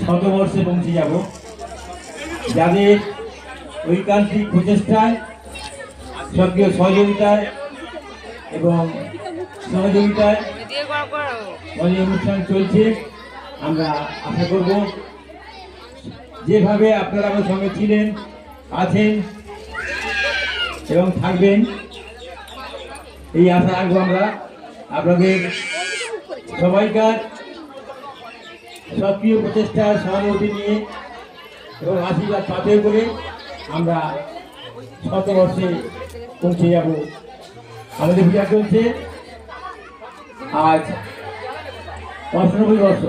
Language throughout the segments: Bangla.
শতবর্ষে পৌঁছে যাব, যাদের ঐকান্তিক প্রচেষ্টায়, সক্রিয় সহযোগিতায় এবং সহযোগিতায় অনুষ্ঠান চলছে। আমরা আশা করব যেভাবে আপনারা আমার সঙ্গে ছিলেন, আছেন এবং থাকবেন, এই আশা রাখবো আমরা। আপনাদের সবাইকার সক্রিয় প্রচেষ্টা, সহানুভূতি নিয়ে এবং আশীর্বাদ পাথর করে আমরা শতবর্ষে পৌঁছে যাব। আমাদের পূজা চলছে আজ ৯৫ বর্ষ।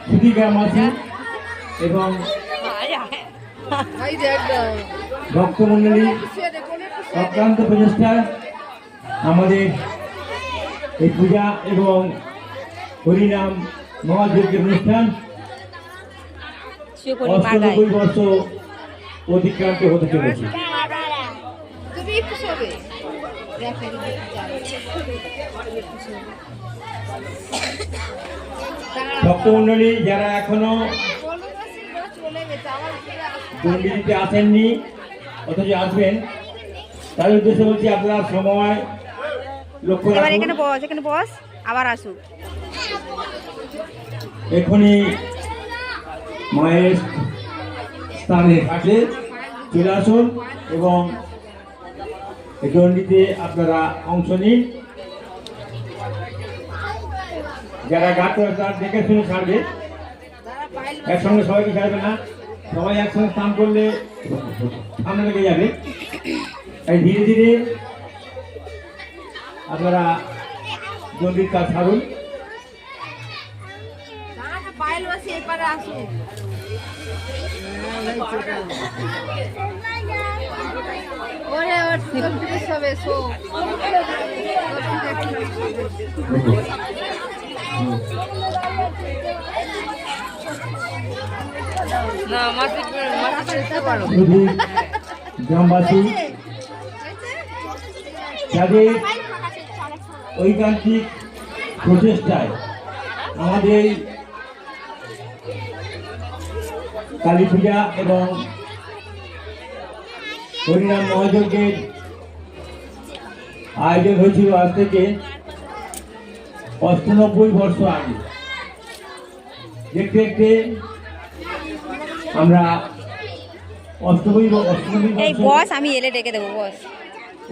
সুধী গ্রামবাসী এবং ভক্তমণ্ডলী অক্লান্ত প্রচেষ্টায় আমাদের এই পূজা এবং হরিনাম মহাযজ্ঞের অনুষ্ঠান ৯৮ বর্ষ অতিক্রান্ত হতে চলেছে। ভক্তমণ্ডলী যারা এখনো দণ্ডিতে আসেননি অথচ আসবেন, তাদের উদ্দেশ্যে বলছি আপনারা সময় লক্ষ্য রাখুন। এখানে বস, আবার আসুক। এখনই মায়ের স্থানে কাছে চলে আসুন এবং দণ্ডিতে আপনারা অংশ নিন। যারা গাছ তারা দেখে শুনে ছাড়বে, একসঙ্গে সবাইকে ছাড়বে না। সবাই একসঙ্গে স্নান করলে সামনে লেগে যাবে, তাই ধীরে ধীরে আপনারা দণ্ডির কাজ ছাড়ুন। গ্রামবাসী যাদের ঐকান্তিক প্রচেষ্টায় আমাদের কালী পূজা এবং হরিনাম মহাযজ্ঞের আয়োজন হয়েছিল আজ থেকে ৯৮ বর্ষ আগে। দেখতে দেখতে আমরা অষ্টমী বস, আমি এলে ডেকে দেবো বস,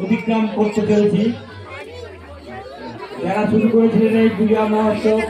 অতিক্রম করতে পেরেছি। যারা শুরু করেছিলেন এই পূজা মহোৎসব